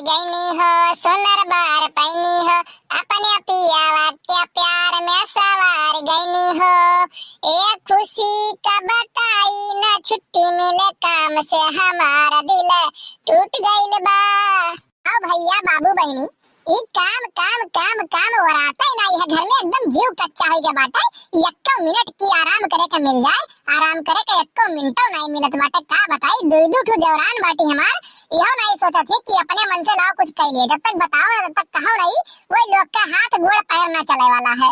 गईनी हो, सुनर बार पैनी हो, अपने पियावा के प्यार में सवार गईनी हो। एक खुशी का बताई न छुट्टी मिले काम से, हमारा दिल टूट गइल बा। आओ भैया बाबू बहनी, ई काम काम काम काम हो रहा था ना, यह घर में एकदम जीव कच्चा हो गया बाटे। यक्को मिनट की आराम करे के मिल जाए, आराम करे के यक्को मिनटों नहीं मिलत बाटे। का बताई दू ठो जवरान बाटी हमार, यहो नहीं सोचा थी कि अपने मन से लाओ कुछ कह लिए। जब तक बताओ तब तक कहो नहीं, वही लोग का हाथ गोड़ पैर ना चले वाला है।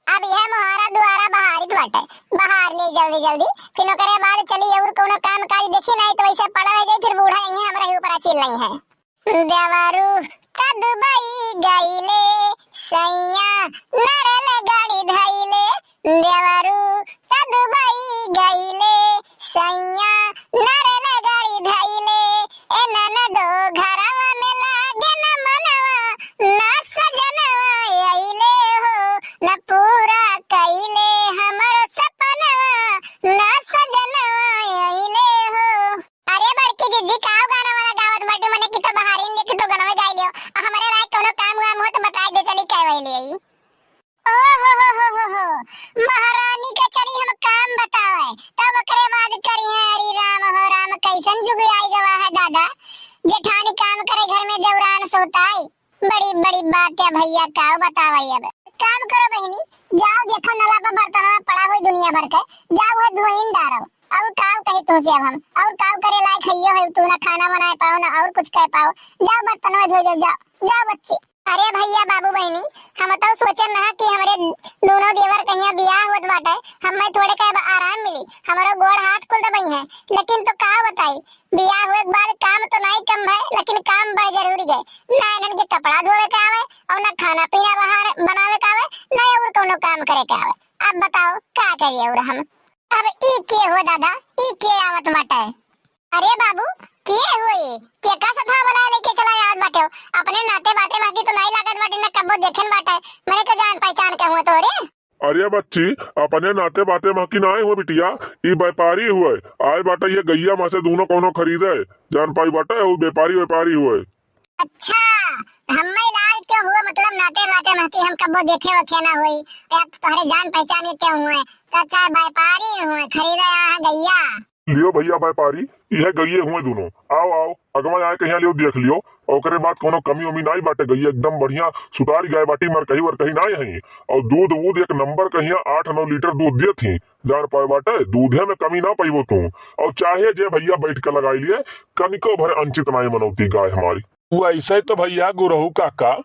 अब यह मोहरा द्वारा बहारित बाटे, बहार ले जल्दी जल्दी, फिर करे बाद चली और कोनो काम काज देखी नहीं तो वैसे पड़ा रह जाए, फिर बूढ़ा यही हमरा ऊपर चिल्ल रही है। देवरू दुबई गईले सैया नरल गाड़ी धइले, देवरू दुबई गईले सैया नरल गाड़ी धइले। ए ननदो घरवा में लागे न मनवा, ना सजनवा आइले हो, न पूरा कइले हमर सपनवा, ना सजनवा आइले हो। अरे बड़की दीदी काओ गाना वाला गावत बाटे, मने की तो बहारिन लेके तो गाना गा लियो। हमारे लायक कोनो काम वाम हो तो बताई दे, चली कहवाई ले आई। ओ हो महारानी का चली हम काम बतावे, तब ओकरे बाद करी है। हरि राम हो राम, कैसन जुग आई गवा है दादा, जेठानी काम करे घर में देवरान सोता है। बड़ी बड़ी बात है भैया, काओ बतावाई। अब काम करो बहनी, जाओ देखो नला पर बर्तन में पड़ा हुई दुनिया भर के, जाओ वो धोइन डारो। और काव कही तो से अब हम, और काव करे लायक हइयो है तू, ना खाना बनाए पाओ ना और कुछ कह पाओ। जाओ बर्तन में धो जाओ, जाओ बच्चे। अरे भैया बाबू बहनी, हम तो सोचे ना कि हमारे दोनों देवर कहीं बियाह होत बाटे, हमें थोड़े का आराम मिली, हमारा गोड़ हाथ खुल दबई है। लेकिन तो का बताई, बियाह हुए के बाद काम तो नहीं कम है, लेकिन काम बड़ा जरूरी है। ना इनन के कपड़ा धोवे के आवे, और ना खाना पीना बाहर बनावे के आवे, ना और कोनो काम करे के आवे। अब बताओ का करिए और हम। अब ई के हो दादा, ई के आवत बाटे। अरे बाबू के होए, के का सथा वाला लेके चला आवत बाटे, अपने नाते बाते बाकी तो नहीं लागत बाटे, ना कबो देखन बाटे, मने के जान पहचान के हुए तो। अरे बच्ची, अपने नाते बाते माकी ना आए हुए बिटिया, ई व्यापारी हुए आए बाटे। ये गैया मां से दोनों कोनो खरीदे जान पाई बाटे, वो व्यापारी हुए। अच्छा, हम्मे लाल क्यों हुआ, मतलब नाते बाते माकी हम कबो देखे वखे ना हुई, अब तोहरे जान पहचान के क्यों हुए? तो अच्छा व्यापारी हुए, खरीदे आ गैया। लियो भैया व्यापारी, यह गइये हुए दोनों। आओ आओ अगवा आए कहीं लियो देख लियो, ओकरे बाद कोनो कमी उमी नहीं बाटे। गइये एकदम बढ़िया सुतारी गाय बाटी, मर कहीं वर कहीं नहीं है। और दूध वूध एक नंबर कहीं 8-9 लीटर दूध दे थी, जान पाए बाटे, दूधे में कमी ना पाइबो तू। और चाहे जे भैया बैठ कर लगाई लिए, कनिको भर अंचित नहीं मनौती गाय हमारी। वैसे तो भैया गुरहु काका,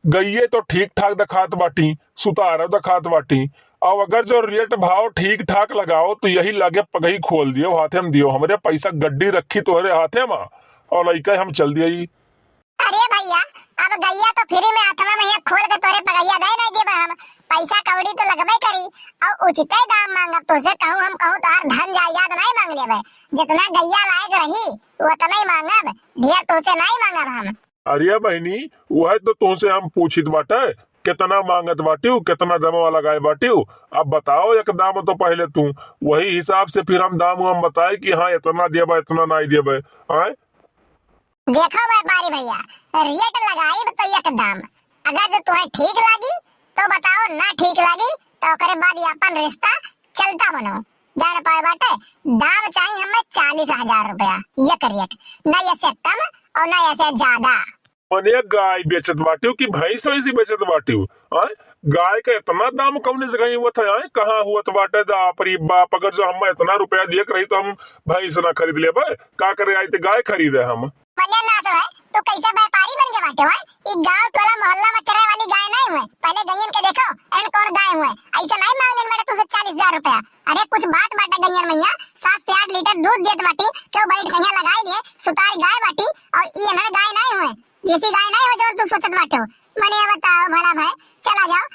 गइये तो ठीक ठाक दखात बाटी, सुतार दखात बाटी, और अगर जो रेट भाव ठीक ठाक लगाओ तो यही लगे पगही खोल दियो, हाथे में दियो, हमरे पैसा गड्डी रखी तोहरे हाथे में, और लइका हम चल दिए। अरे भैया अब गैया तो फ्री में हाथवा में खोल के तोरे पगैया दे नहीं देबा हम, पैसा कौड़ी तो लगबे करी, और उचित दाम मांगब तो से कहूं हम, कहूं तो धन जायदाद नहीं मांग लेबे, जितना गैया लायक रही उतना ही मांगब, ढेर तो से नहीं मांगब हम। अरे बहनी, वह तो तुमसे हम पूछित बाटे, कितना मांगत बाटी, कितना दाम वाला गाय बाटी। अब बताओ एक दाम तो पहले तू, वही हिसाब से फिर हम दाम हम बताए कि हाँ इतना देबे इतना नहीं देबे। आए देखो व्यापारी भैया, रेट लगाई तो एक दाम, अगर जो तुम्हें ठीक लगी तो बताओ, ना ठीक लगी तो ओकरे बाद ये अपन रिश्ता चलता बनो। जान पाए बाटे, दाम चाहिए हमें 40,000 रुपया, एक रेट, ना ऐसे कम और ना ऐसे ज्यादा। मने गाय बेचत बाटी कि भैंस वैसी बेचत बाटी? आए गाय का इतना दाम कौन जगह हुआ था? आए कहाँ हुआ बाटे? बापरी बाप, अगर जो हम इतना रुपया दिए रही तो हम भैंस ना खरीद लेबे, का करे आई तो गाय खरीदे हम। मने ना तो है, तो कैसे व्यापारी बन के बाटे हुए? ई गांव टोला मोहल्ला में चरे वाली गाय नहीं हुए, पहले गैयन के देखो एन कौन गाय हुए, ऐसा नहीं मांग लेन बेटा तुझसे 40,000 रुपया। अरे कुछ बात बाटे गैयन मैया, 7 से 8 लीटर दूध देत बाटी, क्यों बैठ कहीं लगाई लिए, सुतारी गाय बाटी, और ई अनर गाय नहीं हुए, देसी गाय नहीं हो जो तू सोचत बाटे हो। मने बताओ भला भाई, चला जाओ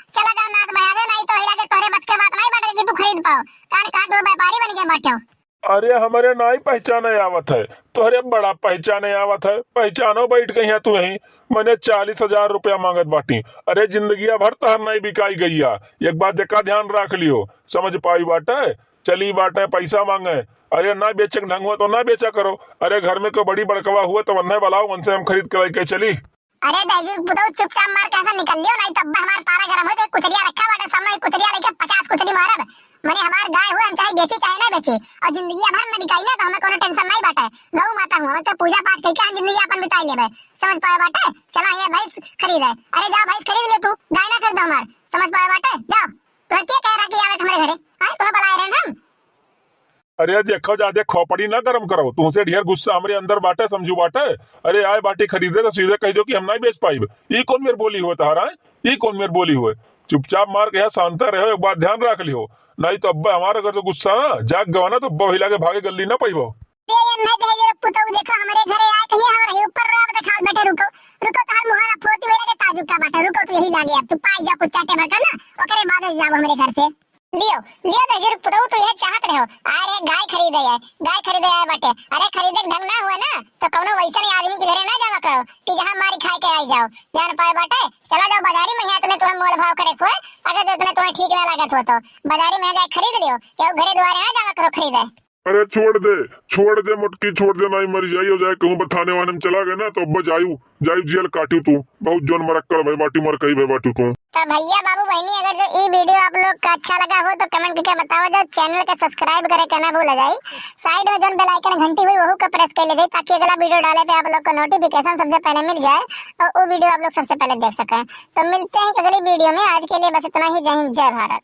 नाच बजा दे, नहीं तो हिला के तोरे बस के बात नहीं बाटे कि तू खरीद पाओ, कान का दो व्यापारी बन के बाटे हो। अरे हमारे नाई पहचाने आवत है, तोहरे बड़ा पहचाने आवत है, पहचानो बैठ गई है तू यही। मैंने 40,000 रुपया मांगत बाटी। अरे जिंदगी भर तहर नहीं बिकाई गईया, एक बात देखा ध्यान रख लियो, समझ पाई बाटे, चली बाटे पैसा मांगे। अरे ना बेचे ढंग हुआ तो ना बेचा करो, अरे घर में कोई बड़ी बड़कवा हुआ तो वन्ने बुलाओ, उनसे हम खरीद कर चली। अरे दहेजू पुतौ चुपचाप मार कैसा निकल लियो, नहीं तब हमार पारा गरम हो जाए। कुचरिया रखा बाटे सामने, कुचरिया लेके 50 कुचरी मारब। मने हमार गाय हुए, हम चाहे बेची चाहे ना बेची, और जिंदगी भर में बिकाई ना तो हमें कोनो टेंशन नहीं बाटे। गौ माता हूं, तो पूजा पाठ करके हम जिंदगी अपन बिताई लेबे। समझ पाए बाटे? चला ये भैंस खरीदे। अरे जाओ भैंस खरीद ले, तू गाय ना खरीदो हमार। समझ पाए बाटे? जाओ। तो क्या कह रहा कि आवे हमारे घरे? हां तो बुलाए रहे हम। अरे देखो ज्यादा खोपड़ी ना गरम करो, तुमसे ढेर गुस्सा हमरे अंदर बाटे, समझू बाटे। अरे आए बाटी खरीदे तो सीधे कह दो कि हम नहीं बेच पाइब। ये कौन मेरे बोली हुए तहारा? ये कौन मेरे बोली हुए? चुपचाप मार के यहाँ शांत रहो, एक बात ध्यान रख लियो, नहीं तो अब्बा हमारा अगर तो गुस्सा ना जाग गवाना तो अब्बा हिला के भागे गली ना पाइबो। ये नहीं दहेज पुतौ देखो हमरे घरे आए कहिए हमरे ऊपर रो देखा बेटे। रुको रुको, तहार मुहारा फोटी मेरे के ताजुक का बाटे। रुको तू यही लागे, अब तू पाई जा कुछ चाटे भर ना, ओकरे बाद जाओ हमरे घर से। लियो लियो दहेज पुतौ, तो यह चाहत रहो। अरे गाय खरीदे है, गाय खरीदे है बाटे। अरे खरीदे के ढंग ना हुआ ना तो कौनो वैसे आदमी के घरे ना जावा करो कि जहां मारी खाए के आई जाओ। जान पाए बाटे? चला जाओ बाजारी में, यहाँ तुम्हें मोल भाव करे हुए। अगर जो तुम्हें ठीक ना लागत हो तो बाजारी में जाके खरीद लियो, क्या घरे द्वारे ना जावा करो खरीदे। अरे छोड़ दे मुटकी, छोड़ दे, नहीं मर जाई हो जाए कहूँ बथाने वाने में चला गए ना तो अब्बा जायू जेल काटू तू। बहुत जोन मरक्कड़ भाई बाटी मर कही भाई बाटू तू। तो भैया बाबू बहनी, अगर जो ये वीडियो आप लोग का अच्छा लगा हो तो कमेंट करके बताओ। जो चैनल के सब्सक्राइब करे करना भूल जाए। साइड में जो बेल आइकन घंटी हुई वो का प्रेस कर ले, ताकि अगला वीडियो डाले पे आप लोग को नोटिफिकेशन सबसे पहले मिल जाए और वो वीडियो आप लोग सबसे पहले देख सकें। तो मिलते हैं अगली वीडियो में, आज के लिए बस इतना ही। जय हिंद, जय भारत।